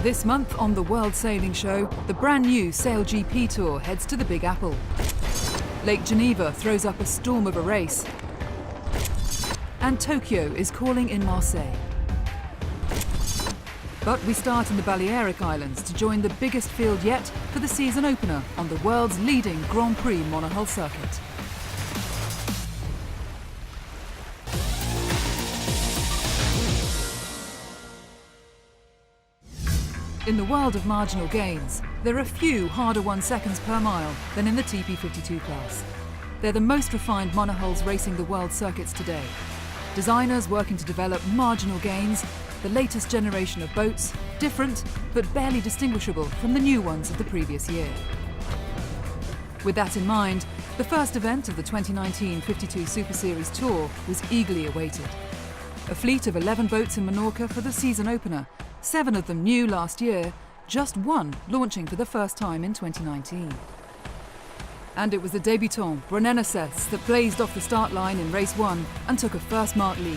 This month on the World Sailing Show, the brand new Sail GP Tour heads to the Big Apple. Lake Ginevra throws up a storm of a race. And Tokyo is calling in Marseille. But we start in the Balearic Islands to join the biggest field yet for the season opener on the world's leading Grand Prix monohull circuit. In the world of marginal gains, there are few harder won seconds per mile than in the TP52 class. They're the most refined monohulls racing the world circuits today. Designers working to develop marginal gains, the latest generation of boats, different but barely distinguishable from the new ones of the previous year. With that in mind, the first event of the 2019 52 Super Series Tour was eagerly awaited. A fleet of 11 boats in Menorca for the season opener, 7 of them new last year, just one launching for the first time in 2019. And it was the débutant Brunello-Sets that blazed off the start line in race 1 and took a first mark lead.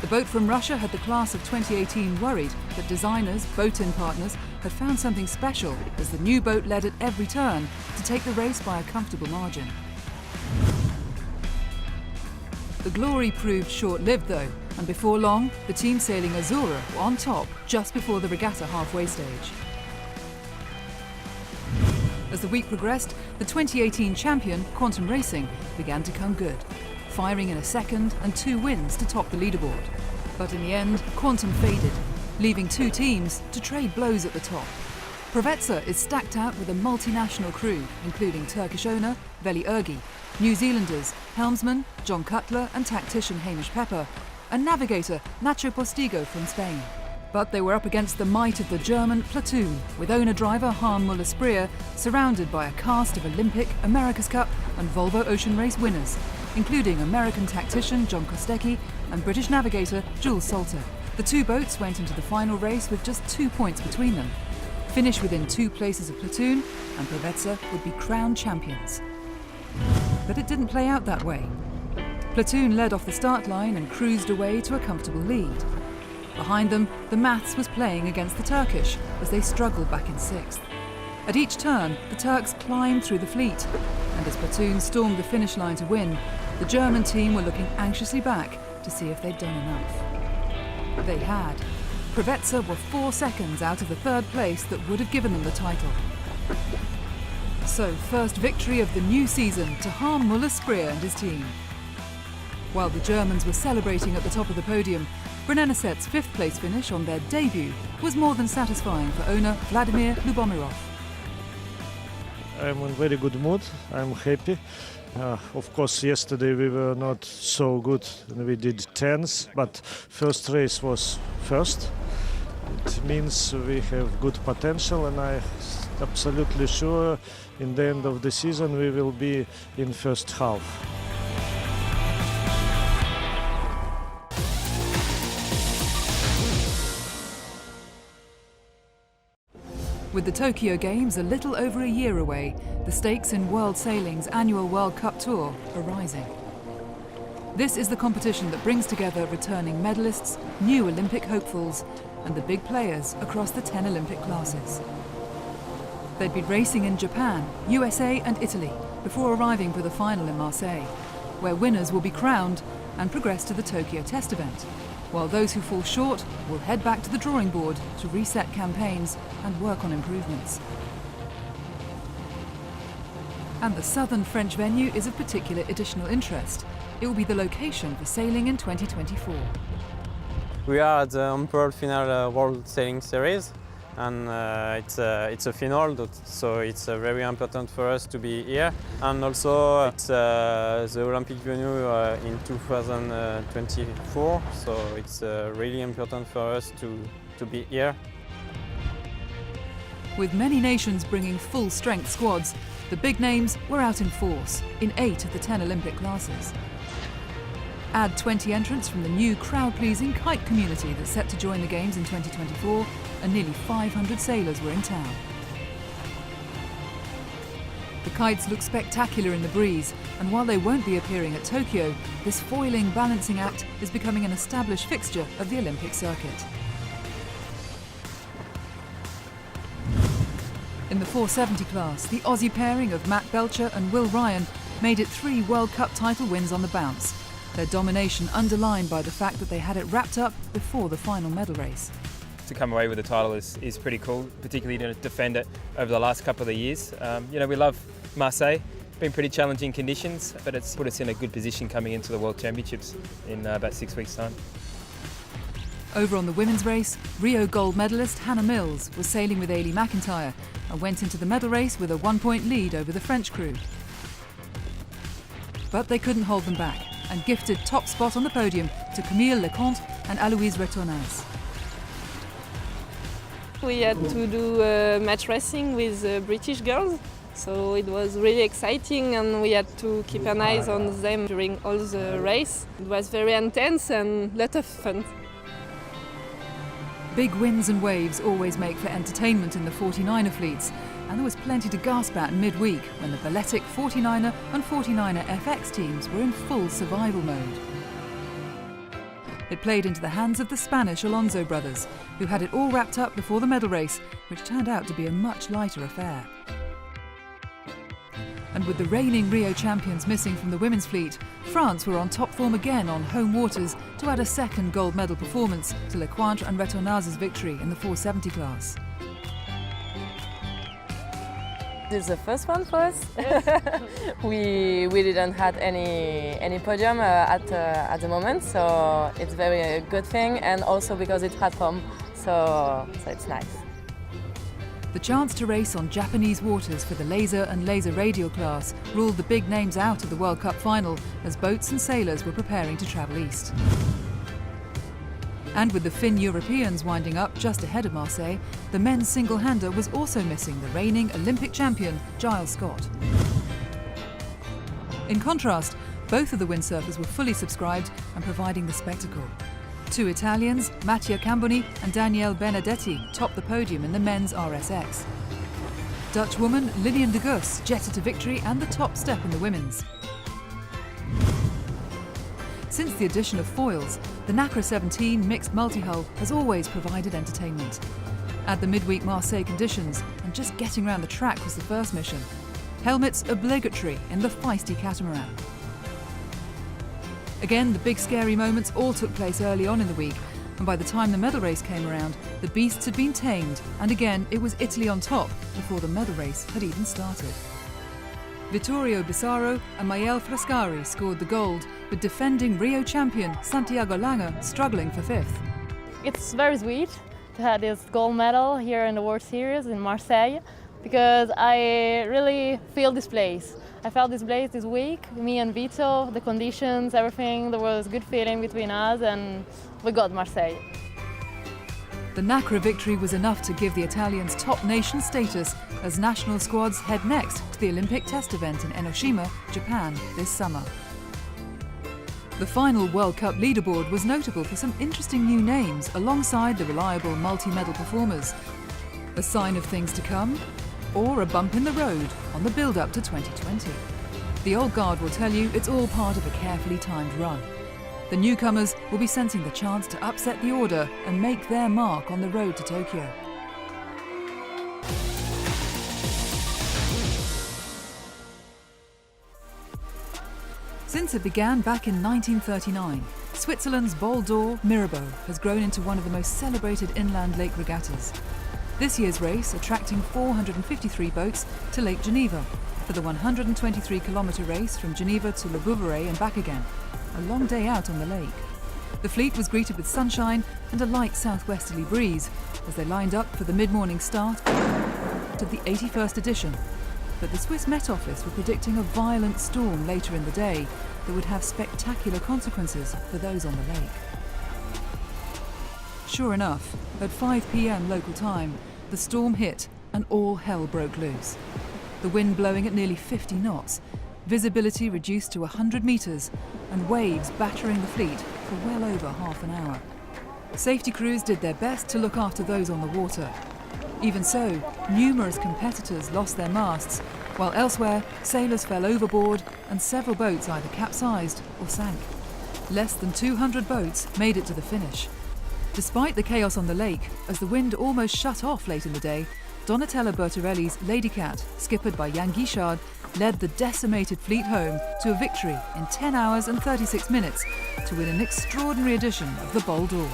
The boat from Russia had the class of 2018 worried that designers, boat-in partners, had found something special as the new boat led at every turn to take the race by a comfortable margin. The glory proved short-lived though, and before long, the team sailing Azzurro were on top just before the regatta halfway stage. As the week progressed, the 2018 champion, Quantum Racing, began to come good, firing in a second and 2 wins to top the leaderboard. But in the end, Quantum faded, leaving 2 teams to trade blows at the top. Preveza is stacked out with a multinational crew, including Turkish owner Veli Ergi, New Zealanders helmsman John Cutler and tactician Hamish Pepper, and navigator Nacho Postigo from Spain. But they were up against the might of the German Platoon, with owner-driver Harm Muller-Spreer surrounded by a cast of Olympic, America's Cup and Volvo Ocean Race winners, including American tactician John Kostecki and British navigator Jules Salter. The 2 boats went into the final race with just 2 points between them. Finished within 2 places of Platoon, and Preveza would be crowned champions. But it didn't play out that way. Platoon led off the start line and cruised away to a comfortable lead. Behind them, the Maths was playing against the Turkish as they struggled back in 6th. At each turn, the Turks climbed through the fleet, and as Platoon stormed the finish line to win, the German team were looking anxiously back to see if they'd done enough. They had. Preveza were 4 seconds out of the 3rd place that would have given them the title. So, first victory of the new season to Harm Muller-Spreer and his team. While the Germans were celebrating at the top of the podium, Brunello-Sets' 5th place finish on their debut was more than satisfying for owner Vladimir Lubomirov. I'm in very good mood, I'm happy. Of course, yesterday we were not so good, we did 10th, but first race was first. It means we have good potential, and I'm absolutely sure in the end of the season we will be in first half. With the Tokyo Games a little over a year away, the stakes in World Sailing's annual World Cup Tour are rising. This is the competition that brings together returning medalists, new Olympic hopefuls, and the big players across the 10 Olympic classes. They'd be racing in Japan, USA and Italy before arriving for the final in Marseille, where winners will be crowned and progress to the Tokyo test event, while those who fall short will head back to the drawing board to reset campaigns and work on improvements. And the southern French venue is of particular additional interest. It will be the location for sailing in 2024. We are at the Emperor Final World Sailing Series, and it's a final, so it's very important for us to be here. And also it's the Olympic venue in 2024, so it's really important for us to be here. With many nations bringing full-strength squads, the big names were out in force in 8 of the 10 Olympic classes. Add 20 entrants from the new crowd-pleasing kite community that's set to join the Games in 2024, and nearly 500 sailors were in town. The kites look spectacular in the breeze, and while they won't be appearing at Tokyo, this foiling balancing act is becoming an established fixture of the Olympic circuit. 470 class, the Aussie pairing of Matt Belcher and Will Ryan made it 3 World Cup title wins on the bounce, their domination underlined by the fact that they had it wrapped up before the final medal race. To come away with the title is pretty cool, particularly to defend it over the last couple of years. We love Marseille. Been pretty challenging conditions, but it's put us in a good position coming into the World Championships in about 6 weeks' time. Over on the women's race, Rio gold medalist Hannah Mills was sailing with Ailey McIntyre and went into the medal race with a 1-point lead over the French crew. But they couldn't hold them back and gifted top spot on the podium to Camille Leconte and Aloïse Retornaz. We had to do match racing with British girls, so it was really exciting and we had to keep an eye on them during all the race. It was very intense and a lot of fun. Big winds and waves always make for entertainment in the 49er fleets, and there was plenty to gasp at midweek when the Balletic 49er and 49er FX teams were in full survival mode. It played into the hands of the Spanish Alonso brothers, who had it all wrapped up before the medal race, which turned out to be a much lighter affair. And with the reigning Rio champions missing from the women's fleet, France were on top form again on home waters to add a second gold medal performance to Lecointre and Retornaz's victory in the 470 class. This is the first one for us. we didn't have any podium at the moment, so it's very a good thing, and also because it's at home, so it's nice. The chance to race on Japanese waters for the laser and laser radial class ruled the big names out of the World Cup final as boats and sailors were preparing to travel east. And with the Finn Europeans winding up just ahead of Marseille, the men's single-hander was also missing the reigning Olympic champion, Giles Scott. In contrast, both of the windsurfers were fully subscribed and providing the spectacle. 2 Italians, Mattia Camboni and Danielle Benedetti, topped the podium in the men's RSX. Dutch woman Lilian de Gus jetted to victory and the top step in the women's. Since the addition of foils, the NACRA 17 mixed multi-hull has always provided entertainment. Add the midweek Marseille conditions, and just getting around the track was the first mission. Helmets obligatory in the feisty catamaran. Again, the big scary moments all took place early on in the week, and by the time the medal race came around, the beasts had been tamed, and again it was Italy on top before the medal race had even started. Vittorio Bissaro and Maëlle Frascari scored the gold, with defending Rio champion Santiago Lange struggling for 5th. It's very sweet to have this gold medal here in the World Series in Marseille, because I really feel this place. I felt this place this week, me and Vito, the conditions, everything. There was a good feeling between us and we got Marseille. The NACRA victory was enough to give the Italians top nation status as national squads head next to the Olympic test event in Enoshima, Japan this summer. The final World Cup leaderboard was notable for some interesting new names alongside the reliable multi-medal performers. A sign of things to come? Or a bump in the road on the build-up to 2020. The old guard will tell you it's all part of a carefully timed run. The newcomers will be sensing the chance to upset the order and make their mark on the road to Tokyo. Since it began back in 1939, Switzerland's Bol D'Or Mirabeau has grown into one of the most celebrated inland lake regattas. This year's race attracting 453 boats to Lake Ginevra for the 123-kilometre race from Geneva to Le Bouveret and back again, a long day out on the lake. The fleet was greeted with sunshine and a light southwesterly breeze as they lined up for the mid-morning start of the 81st edition. But the Swiss Met Office were predicting a violent storm later in the day that would have spectacular consequences for those on the lake. Sure enough, at 5 p.m. local time, the storm hit and all hell broke loose. The wind blowing at nearly 50 knots, visibility reduced to 100 metres, and waves battering the fleet for well over half an hour. Safety crews did their best to look after those on the water. Even so, numerous competitors lost their masts, while elsewhere, sailors fell overboard and several boats either capsized or sank. Less than 200 boats made it to the finish. Despite the chaos on the lake, as the wind almost shut off late in the day, Donatella Bertorelli's Lady Cat, skippered by Jan Guichard, led the decimated fleet home to a victory in 10 hours and 36 minutes to win an extraordinary edition of the Bol D'Or.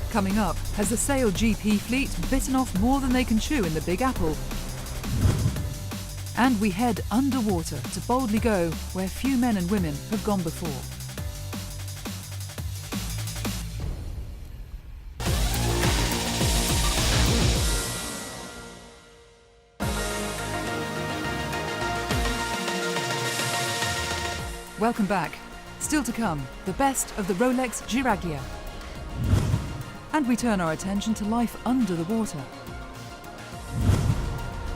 Coming up, has the Saily.it fleet bitten off more than they can chew in the Big Apple? And we head underwater to boldly go where few men and women have gone before. Welcome back. Still to come, the best of the Rolex Giraglia. And we turn our attention to life under the water.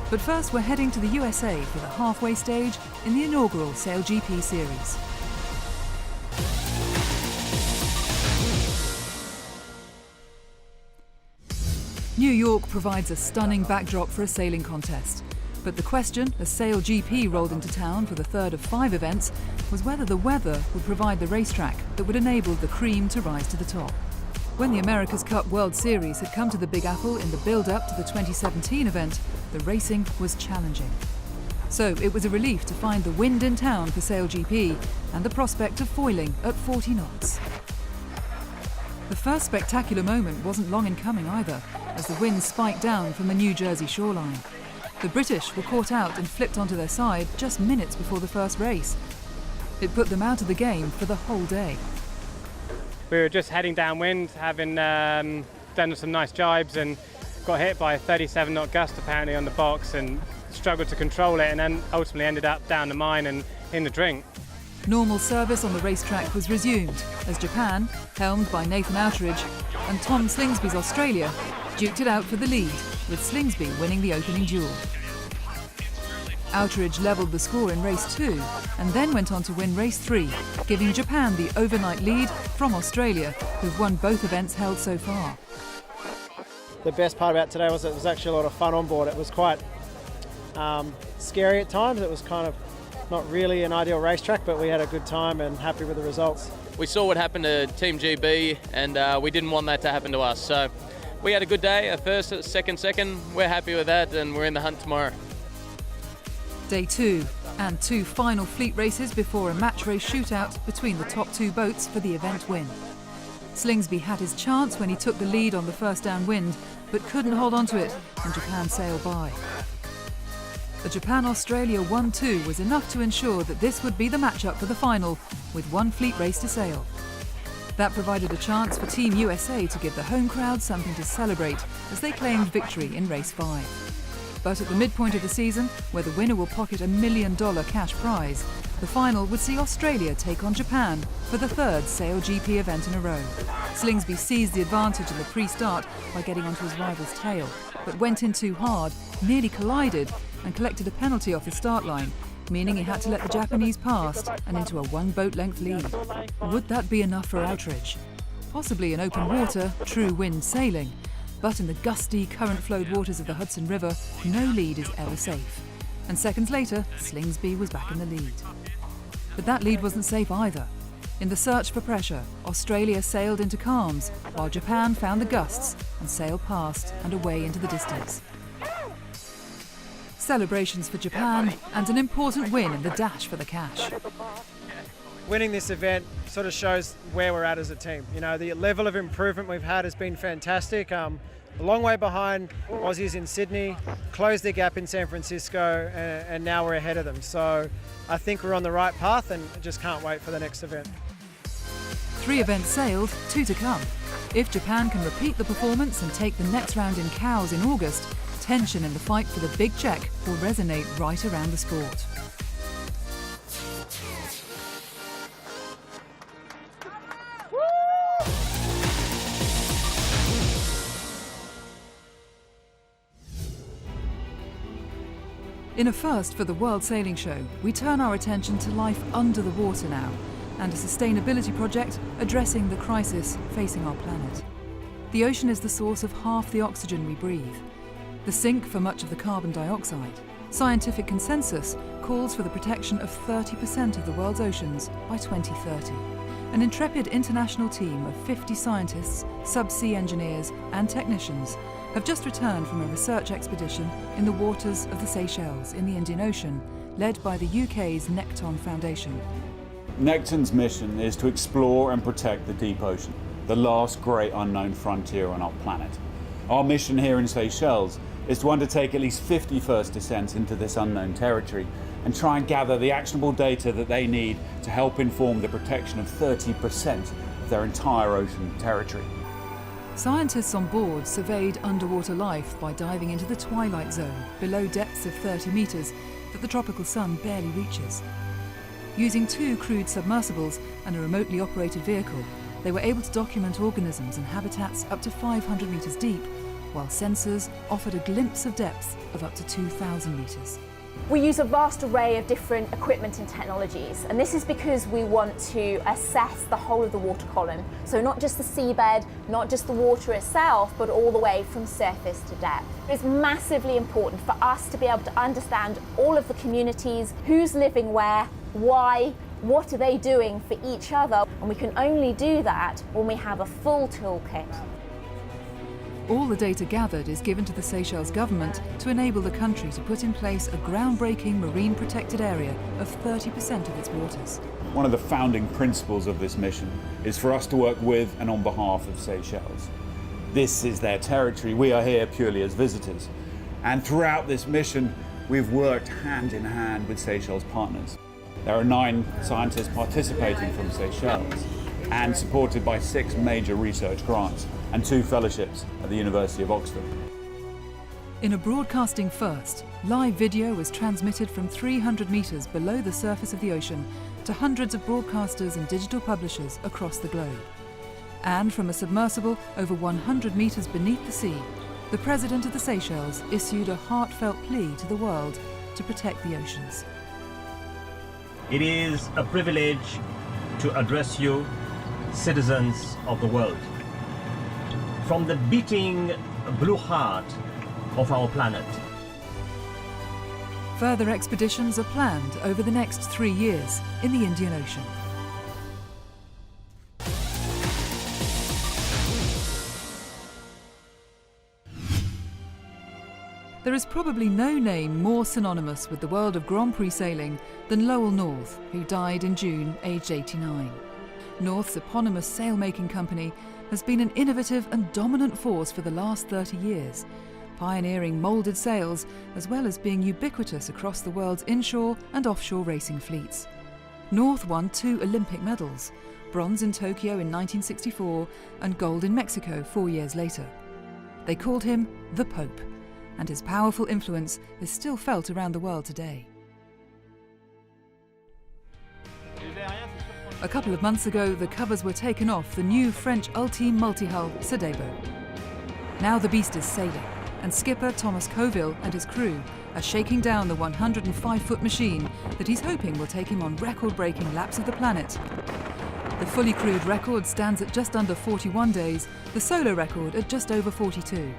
But first we're heading to the USA for the halfway stage in the inaugural Saily.it series. New York provides a stunning backdrop for a sailing contest. But the question, as Saily.it rolled into town for the third of 5 events, was whether the weather would provide the racetrack that would enable the cream to rise to the top. When the America's Cup World Series had come to the Big Apple in the build-up to the 2017 event, the racing was challenging. So it was a relief to find the wind in town for Saily.it and the prospect of foiling at 40 knots. The first spectacular moment wasn't long in coming either, as the wind spiked down from the New Jersey shoreline. The British were caught out and flipped onto their side just minutes before the first race. It put them out of the game for the whole day. We were just heading downwind, having done some nice jibes, and got hit by a 37-knot gust apparently on the box and struggled to control it, and then ultimately ended up down the mine and in the drink. Normal service on the racetrack was resumed as Japan, helmed by Nathan Outridge, and Tom Slingsby's Australia duked it out for the lead, with Slingsby winning the opening duel. Outridge levelled the score in race 2 and then went on to win race 3, giving Japan the overnight lead from Australia, who've won both events held so far. The best part about today was it was actually a lot of fun on board. It was quite scary at times. It was kind of not really an ideal racetrack, but we had a good time and happy with the results. We saw what happened to Team GB, and we didn't want that to happen to us. So we had a good day, a first, a second. We're happy with that, and we're in the hunt tomorrow. Day 2, and 2 final fleet races before a match race shootout between the top 2 boats for the event win. Slingsby had his chance when he took the lead on the first downwind, but couldn't hold on to it, and Japan sailed by. The Japan-Australia 1-2 was enough to ensure that this would be the matchup for the final, with 1 fleet race to sail. That provided a chance for Team USA to give the home crowd something to celebrate as they claimed victory in race 5. But at the midpoint of the season, where the winner will pocket $1 million cash prize, the final would see Australia take on Japan for the 3rd Saily.it event in a row. Slingsby seized the advantage in the pre-start by getting onto his rival's tail, but went in too hard, nearly collided, and collected a penalty off the start line, meaning he had to let the Japanese past and into a 1 boat length lead. Would that be enough for Outridge? Possibly in open water, true wind sailing, but in the gusty, current-flowed waters of the Hudson River, no lead is ever safe. And seconds later, Slingsby was back in the lead. But that lead wasn't safe either. In the search for pressure, Australia sailed into calms, while Japan found the gusts and sailed past and away into the distance. Celebrations for Japan and an important win in the dash for the cash. Winning this event sort of shows where we're at as a team. You know, the level of improvement we've had has been fantastic. A long way behind Aussies in Sydney, closed their gap in San Francisco, and now we're ahead of them. So I think we're on the right path and just can't wait for the next event. 3 events sailed, 2 to come. If Japan can repeat the performance and take the next round in Cowes in August, tension in the fight for the big check will resonate right around the sport. In a first for the World Sailing Show, we turn our attention to life under the water now, and a sustainability project addressing the crisis facing our planet. The ocean is the source of half the oxygen we breathe, the sink for much of the carbon dioxide, scientific consensus calls for the protection of 30% of the world's oceans by 2030. An intrepid international team of 50 scientists, subsea engineers and technicians have just returned from a research expedition in the waters of the Seychelles in the Indian Ocean, led by the UK's Necton Foundation. Necton's mission is to explore and protect the deep ocean, the last great unknown frontier on our planet. Our mission here in Seychelles is to undertake at least 50 first descents into this unknown territory and try and gather the actionable data that they need to help inform the protection of 30% of their entire ocean territory. Scientists on board surveyed underwater life by diving into the twilight zone below depths of 30 metres that the tropical sun barely reaches. Using 2 crude submersibles and a remotely operated vehicle, they were able to document organisms and habitats up to 500 metres deep, while sensors offered a glimpse of depths of up to 2,000 metres. We use a vast array of different equipment and technologies, and this is because we want to assess the whole of the water column. So not just the seabed, not just the water itself, but all the way from surface to depth. It's massively important for us to be able to understand all of the communities, who's living where, why, what are they doing for each other, and we can only do that when we have a full toolkit. All the data gathered is given to the Seychelles government to enable the country to put in place a groundbreaking marine protected area of 30% of its waters. One of the founding principles of this mission is for us to work with and on behalf of Seychelles. This is their territory. We are here purely as visitors. And throughout this mission, we've worked hand in hand with Seychelles partners. There are 9 scientists participating from Seychelles and supported by 6 major research grants and 2 fellowships at the University of Oxford. In a broadcasting first, live video was transmitted from 300 metres below the surface of the ocean to hundreds of broadcasters and digital publishers across the globe. And from a submersible over 100 metres beneath the sea, the President of the Seychelles issued a heartfelt plea to the world to protect the oceans. It is a privilege to address you, citizens of the world. From the beating blue heart of our planet. Further expeditions are planned over the next 3 years in the Indian Ocean. There is probably no name more synonymous with the world of Grand Prix sailing than Lowell North, who died in June, aged 89. North's eponymous sail-making company has been an innovative and dominant force for the last 30 years, pioneering moulded sails as well as being ubiquitous across the world's inshore and offshore racing fleets. North won 2 Olympic medals, bronze in Tokyo in 1964 and gold in Mexico 4 years later. They called him the Pope, and his powerful influence is still felt around the world today. A couple of months ago, the covers were taken off the new French ultime multi-hull Cedebo. Now the beast is sailing, and skipper Thomas Coville and his crew are shaking down the 105-foot machine that he's hoping will take him on record-breaking laps of the planet. The fully crewed record stands at just under 41 days, the solo record at just over 42.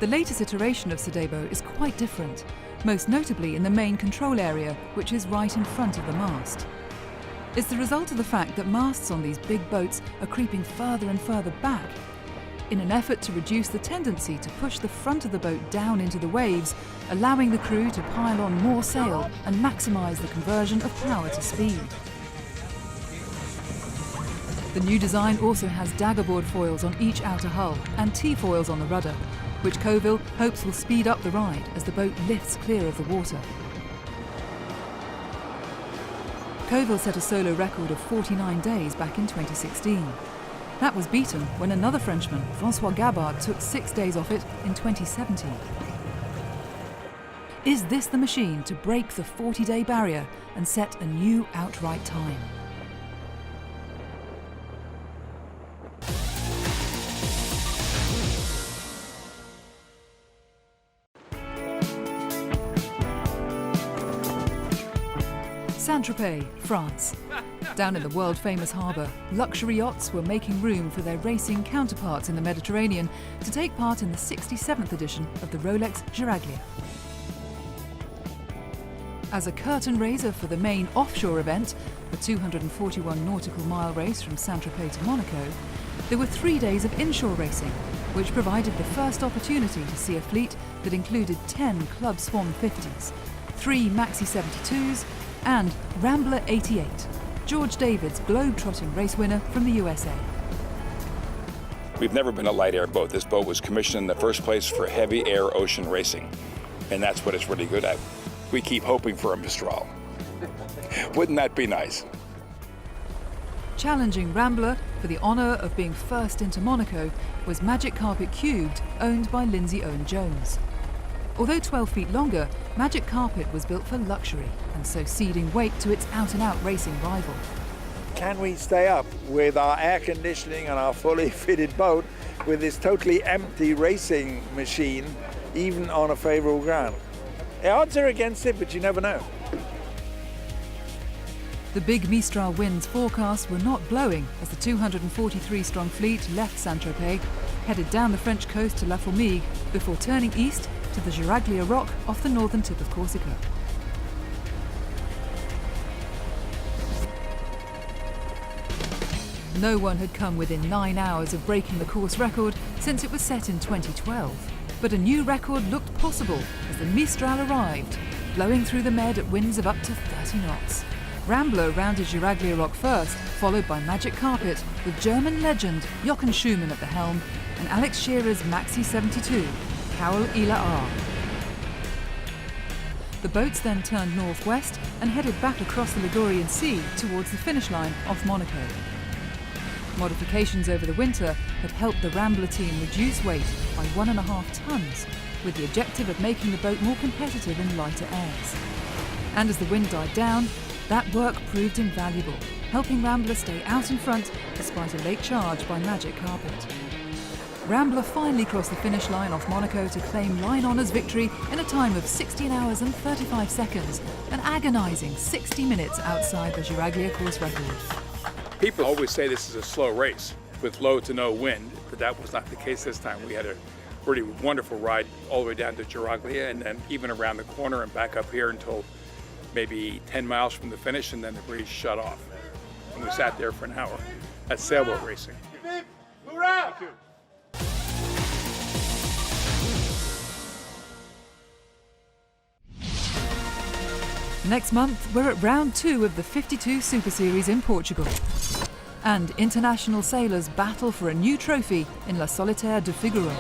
The latest iteration of Cedebo is quite different, most notably in the main control area, which is right in front of the mast. It's the result of the fact that masts on these big boats are creeping further and further back. In an effort to reduce the tendency to push the front of the boat down into the waves, allowing the crew to pile on more sail and maximise the conversion of power to speed. The new design also has daggerboard foils on each outer hull and T-foils on the rudder, which Coville hopes will speed up the ride as the boat lifts clear of the water. Coville set a solo record of 49 days back in 2016. That was beaten when another Frenchman, François Gabard, took 6 days off it in 2017. Is this the machine to break the 40-day barrier and set a new outright time? Saint-Tropez, France. Down in the world-famous harbour, luxury yachts were making room for their racing counterparts in the Mediterranean to take part in the 67th edition of the Rolex Giraglia. As a curtain raiser for the main offshore event, the 241 nautical mile race from Saint-Tropez to Monaco, there were 3 days of inshore racing, which provided the first opportunity to see a fleet that included 10 Club Swan 50s, 3 Maxi 72s and Rambler 88, George David's globe-trotting race winner from the USA. We've never been a light air boat. This boat was commissioned in the first place for heavy air ocean racing, and that's what it's really good at. We keep hoping for a Mistral. Wouldn't that be nice? Challenging Rambler for the honour of being first into Monaco was Magic Carpet Cubed, owned by Lindsay Owen-Jones. Although 12 feet longer, Magic Carpet was built for luxury and so ceding weight to its out-and-out racing rival. Can we stay up with our air conditioning on our fully fitted boat with this totally empty racing machine, even on a favourable ground? The odds are against it, but you never know. The big Mistral winds forecast were not blowing as the 243-strong fleet left Saint-Tropez, headed down the French coast to La Formigue before turning east to the Giraglia Rock off the northern tip of Corsica. No one had come within 9 hours of breaking the course record since it was set in 2012. But a new record looked possible as the Mistral arrived, blowing through the Med at winds of up to 30 knots. Rambler rounded Giraglia Rock first, followed by Magic Carpet, with German legend Jochen Schumann at the helm and Alex Shearer's Maxi 72, Carol Ila R. The boats then turned northwest and headed back across the Ligurian Sea towards the finish line off Monaco. Modifications over the winter had helped the Rambler team reduce weight by 1.5 tons, with the objective of making the boat more competitive in lighter airs. And as the wind died down, that work proved invaluable, helping Rambler stay out in front despite a late charge by Magic Carpet. Rambler finally crossed the finish line off Monaco to claim line honours victory in a time of 16 hours and 35 seconds, an agonising 60 minutes outside the Giraglia course record. People always say this is a slow race with low to no wind, but that was not the case this time. We had a pretty wonderful ride all the way down to Giraglia and then even around the corner and back up here until maybe 10 miles from the finish, and then the breeze shut off. And we sat there for an hour. That's sailboat racing. Hurrah! Thank you. Next month, we're at round 2 of the 52 Super Series in Portugal. And international sailors battle for a new trophy in La Solitaire de Figaro.